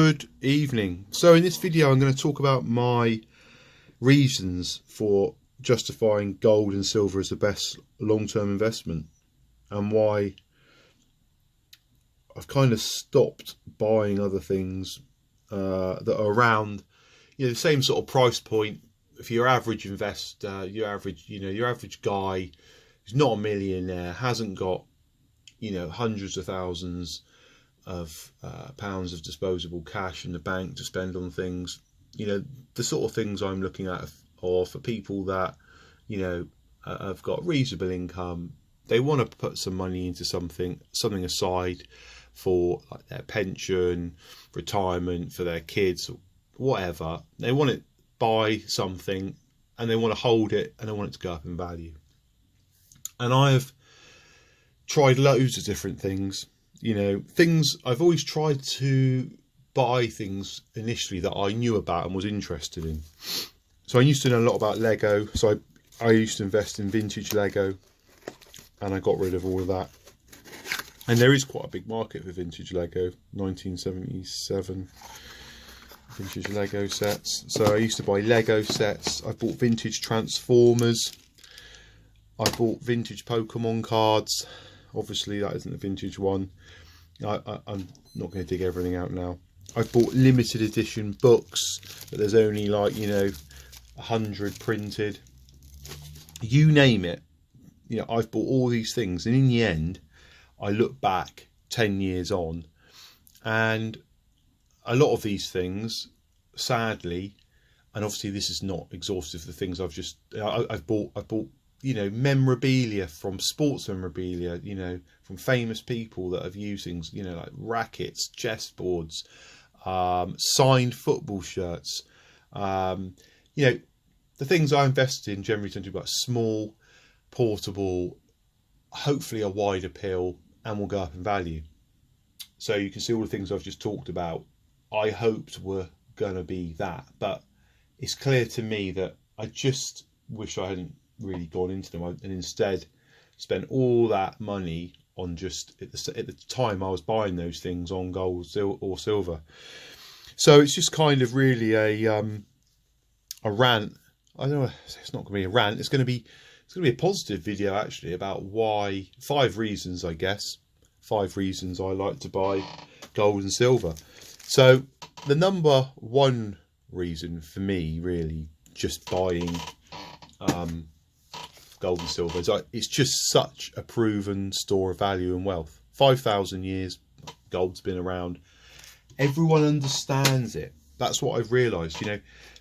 Good evening. So in this video I'm going to talk about my reasons for justifying gold and silver as the best long-term investment, and why I've kind of stopped buying other things that are around, the same sort of price point. If your average investor, your average guy who's not a millionaire, hasn't got hundreds of thousands of pounds of disposable cash in the bank to spend on things, the sort of things I'm looking at are for people that have got reasonable income. They want to put some money into something aside for like their pension, retirement, for their kids, whatever. They want to buy something and they want to hold it and they want it to go up in value. And I've tried loads of different things. I've always tried to buy things initially that I knew about and was interested in. So I used to know a lot about Lego. So I used to invest in vintage Lego, and I got rid of all of that. And there is quite a big market for vintage Lego, 1977 vintage Lego sets. So I used to buy Lego sets. I bought vintage Transformers. I bought vintage Pokemon cards. Obviously that isn't a vintage one. I'm not going to dig everything out now. I've bought limited edition books, but there's only like 100 printed. You name it. I've bought all these things, and in the end I look back 10 years on, and a lot of these things, sadly, and obviously this is not exhaustive of the things I've bought memorabilia, from sports memorabilia, from famous people that have used things, like rackets, chessboards, signed football shirts. The things I invested in generally tend to be like small, portable, hopefully a wide appeal, and will go up in value. So you can see all the things I've just talked about, I hoped were going to be that, but it's clear to me that I just wish I hadn't really gone into them, and instead spent all that money on just at the time I was buying those things on gold or silver. So it's just kind of really a rant. I don't know, it's not going to be a rant. It's going to be a positive video actually, about why 5 reasons I like to buy gold and silver. So the number one reason for me, really, just buying gold and silver, it's just such a proven store of value and wealth. 5,000 years gold's been around. Everyone understands it. That's what I've realized.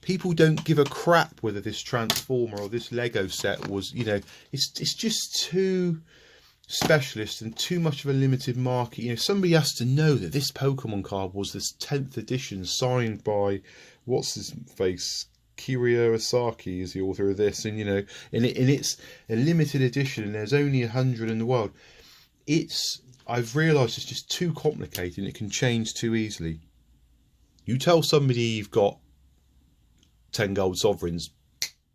People don't give a crap whether this Transformer or this Lego set was, it's just too specialist and too much of a limited market. Somebody has to know that this Pokemon card was this 10th edition, signed by what's his face, Kirio Asaki is the author of this, and it's a limited edition, and there's only 100 in the world. I've realised it's just too complicated, and it can change too easily. You tell somebody you've got 10 gold sovereigns,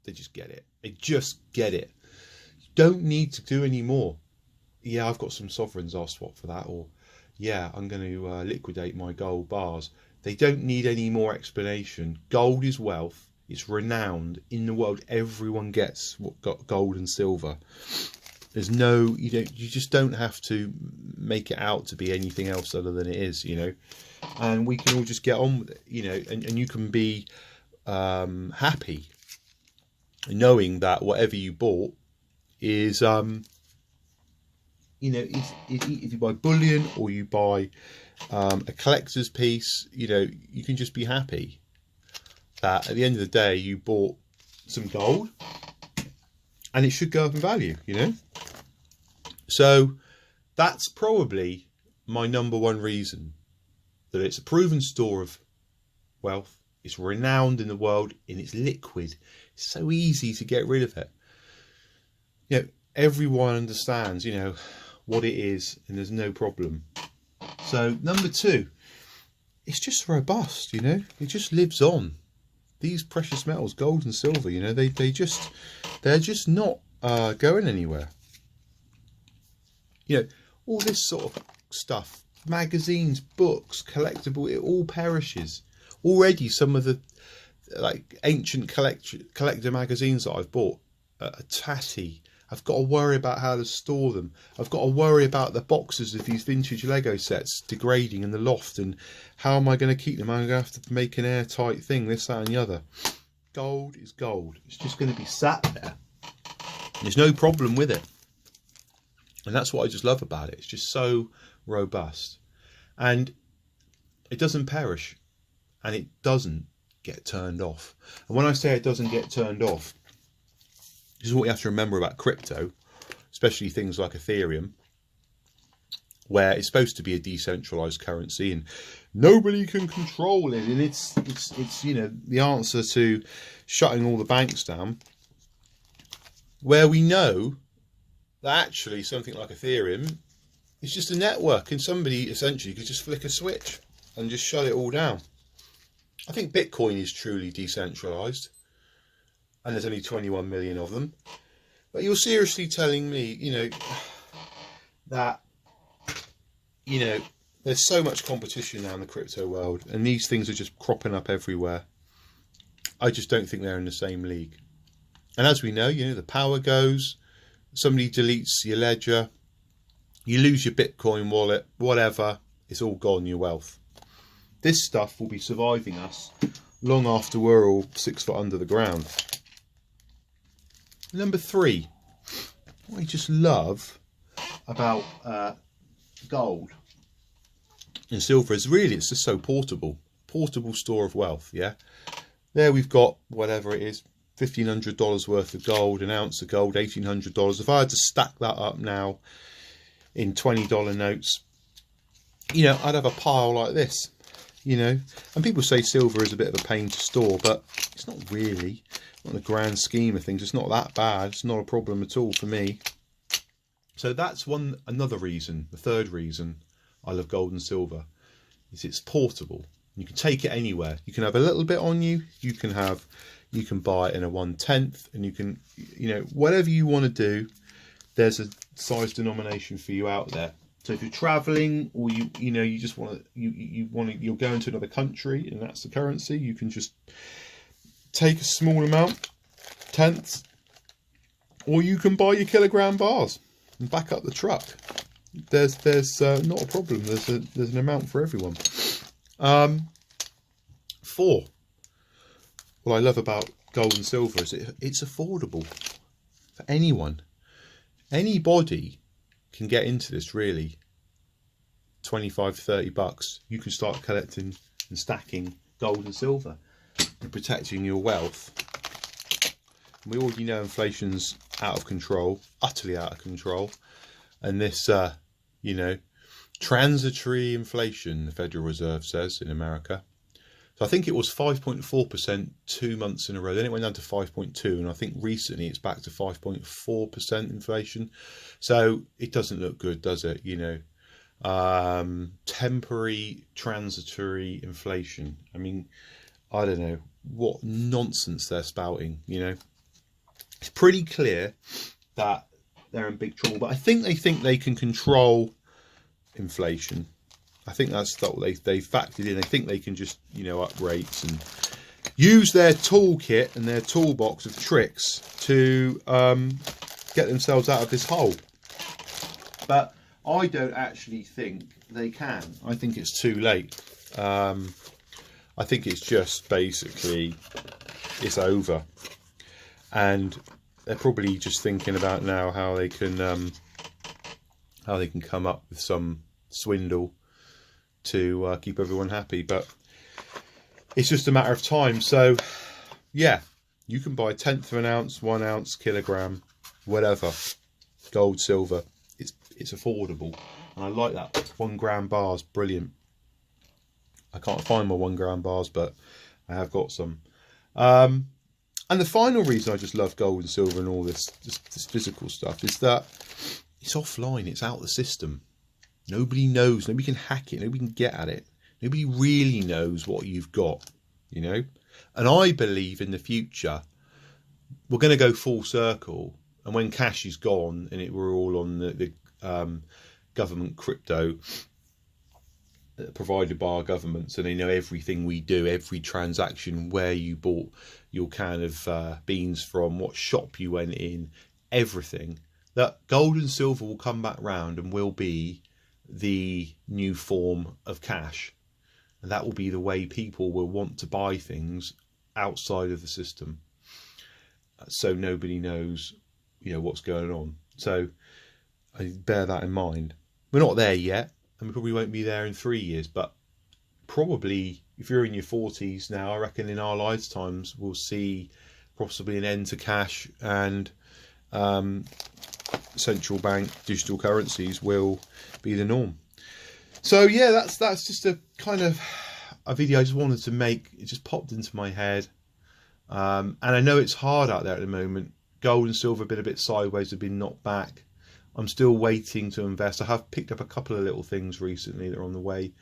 they just get it. They just get it. You don't need to do any more. Yeah, I've got some sovereigns, I'll swap for that, or yeah, I'm going to liquidate my gold bars. They don't need any more explanation. Gold is wealth. It's renowned in the world. Everyone gets gold and silver. There's no, you just don't have to make it out to be anything else other than it is, and we can all just get on with it, and you can be happy knowing that whatever you bought is, if you buy bullion or you buy a collector's piece, you can just be happy that at the end of the day you bought some gold and it should go up in value. So that's probably my number one reason, that it's a proven store of wealth, it's renowned in the world, and it's liquid. It's so easy to get rid of it. Everyone understands what it is, and there's no problem. So number 2, it's just robust. It just lives on. These precious metals, gold and silver, they're just not going anywhere. All this sort of stuff magazines, books, collectible, it all perishes. Already some of the like ancient collector magazines that I've bought are tatty. I've got to worry about how to store them. I've got to worry about the boxes of these vintage Lego sets degrading in the loft, and how am I going to keep them? I'm going to have to make an airtight thing, this, that and the other. Gold is gold. It's just going to be sat there. There's no problem with it. And that's what I just love about it. It's just so robust. And it doesn't perish. And it doesn't get turned off. And when I say it doesn't get turned off, this is what you have to remember about crypto, especially things like Ethereum, where it's supposed to be a decentralized currency and nobody can control it. And it's you know, the answer to shutting all the banks down, where we know that actually something like Ethereum is just a network, and somebody essentially could just flick a switch and just shut it all down. I think Bitcoin is truly decentralized, and there's only 21 million of them. But you're seriously telling me, you know, that, you know, there's so much competition now in the crypto world, and these things are just cropping up everywhere. I just don't think they're in the same league. And as we know, you know, the power goes, somebody deletes your ledger, you lose your Bitcoin wallet, whatever, it's all gone, your wealth. This stuff will be surviving us long after we're all 6 foot under the ground. Number 3, what I just love about gold and silver is really, it's just so portable store of wealth. Yeah, there we've got whatever it is, $1,500 worth of gold, an ounce of gold, $1,800. If I had to stack that up now in $20 notes, you know, I'd have a pile like this, you know. And people say silver is a bit of a pain to store, but it's not really. On the grand scheme of things, it's not that bad. It's not a problem at all for me. So that's another reason. The third reason I love gold and silver is it's portable. You can take it anywhere. You can have a little bit on you. You can buy it in a 1/10, and you can, you know, whatever you want to do. There's a size denomination for you out there. So if you're traveling, or you know, you just want to, you're going to another country and that's the currency, you can just take a small amount, tenths, or you can buy your kilogram bars and back up the truck. There's not a problem. There's an amount for everyone. 4. What I love about gold and silver is it's affordable for anyone. Anybody can get into this, really. 25 to 30 bucks. You can start collecting and stacking gold and silver and protecting your wealth. We already know inflation's out of control, utterly out of control. And this, you know, transitory inflation, the Federal Reserve says in America. So I think it was 5.4% 2 months in a row. Then it went down to 5.2, and I think recently it's back to 5.4% inflation. So it doesn't look good, does it? You know, temporary, transitory inflation. I mean, I don't know what nonsense they're spouting. You know, it's pretty clear that they're in big trouble. But I think they can control inflation. I think that's what they factored in. They think they can just, you know, up rates and use their toolkit and their toolbox of tricks to get themselves out of this hole. But I don't actually think they can. I think it's too late. I think it's just basically it's over, and they're probably just thinking about now how they can come up with some swindle to keep everyone happy. But it's just a matter of time. So yeah, you can buy 1/10 of an ounce, 1 ounce, kilogram, whatever, gold, silver. It's affordable, and I like that. 1 gram bars, brilliant. I can't find my 1 gram bars, but I have got some. And the final reason I just love gold and silver and all this physical stuff is that it's offline. It's out of the system. Nobody knows. Nobody can hack it. Nobody can get at it. Nobody really knows what you've got, you know. And I believe in the future we're going to go full circle. And when cash is gone and we're all on the government crypto provided by our government, so they know everything we do, every transaction, where you bought your can of beans from, what shop you went in, everything. That gold and silver will come back round and will be the new form of cash, and that will be the way people will want to buy things outside of the system, so nobody knows, you know, what's going on. So I bear that in mind. We're not there yet, and we probably won't be there in 3 years, but probably if you're in your 40s now, I reckon in our lifetimes we'll see possibly an end to cash, and central bank digital currencies will be the norm. So yeah, that's just a kind of a video I just wanted to make. It just popped into my head, and I know it's hard out there at the moment. Gold and silver have been a bit sideways, have been knocked back. I'm still waiting to invest. I have picked up a couple of little things recently that are on the way.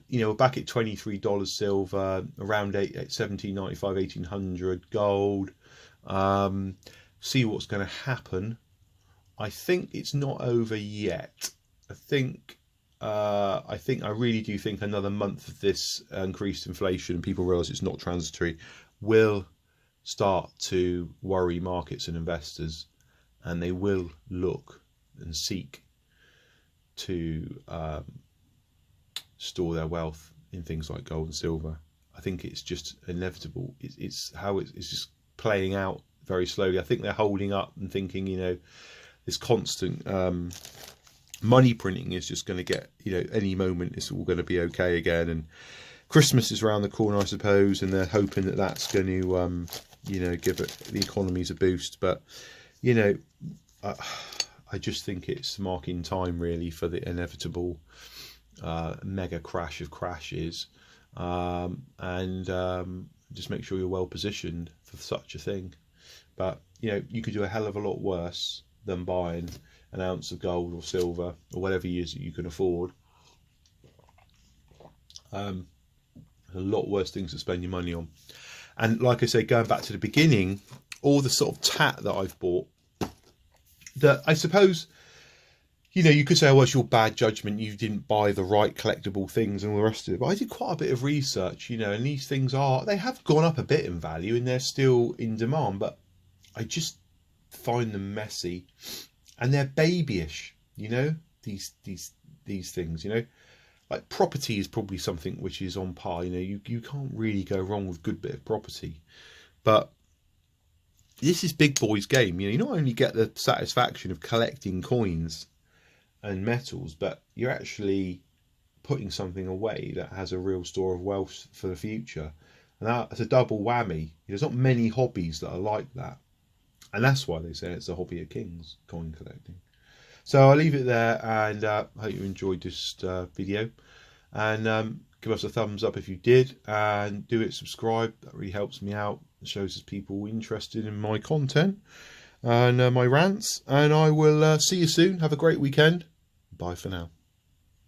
You know, back at $23 silver, around 1795, 1800 gold. See what's going to happen. I think it's not over yet. I really do think another month of this increased inflation, and people realise it's not transitory, will start to worry markets and investors, and they will look and seek to store their wealth in things like gold and silver. I think it's just inevitable. It's just playing out very slowly. I think they're holding up and thinking, you know, this constant money printing is just going to get, you know, any moment it's all going to be okay again. And Christmas is around the corner, I suppose, and they're hoping that that's going to you know, give the economies a boost. But you know, I just think it's marking time really for the inevitable mega crash of crashes, and just make sure you're well positioned for such a thing. But you know, you could do a hell of a lot worse than buying an ounce of gold or silver or whatever it is that you can afford. A lot worse things to spend your money on. And like I say, going back to the beginning, all the sort of tat that I've bought, that I suppose, you know, you could say, oh, well, it's your bad judgment, you didn't buy the right collectible things and all the rest of it. But I did quite a bit of research, you know, and these things they have gone up a bit in value and they're still in demand, but I just find them messy and they're babyish, you know, these things, you know. Like property is probably something which is on par. You know, you can't really go wrong with a good bit of property. But this is big boys game. You know, you not only get the satisfaction of collecting coins and metals, but you're actually putting something away that has a real store of wealth for the future. And that's a double whammy. There's not many hobbies that are like that. And that's why they say it's a hobby of kings, coin collecting. So I'll leave it there, and I hope you enjoyed this video, and give us a thumbs up if you did, and subscribe. That really helps me out. It shows us people interested in my content and my rants, and I will see you soon. Have a great weekend. Bye for now.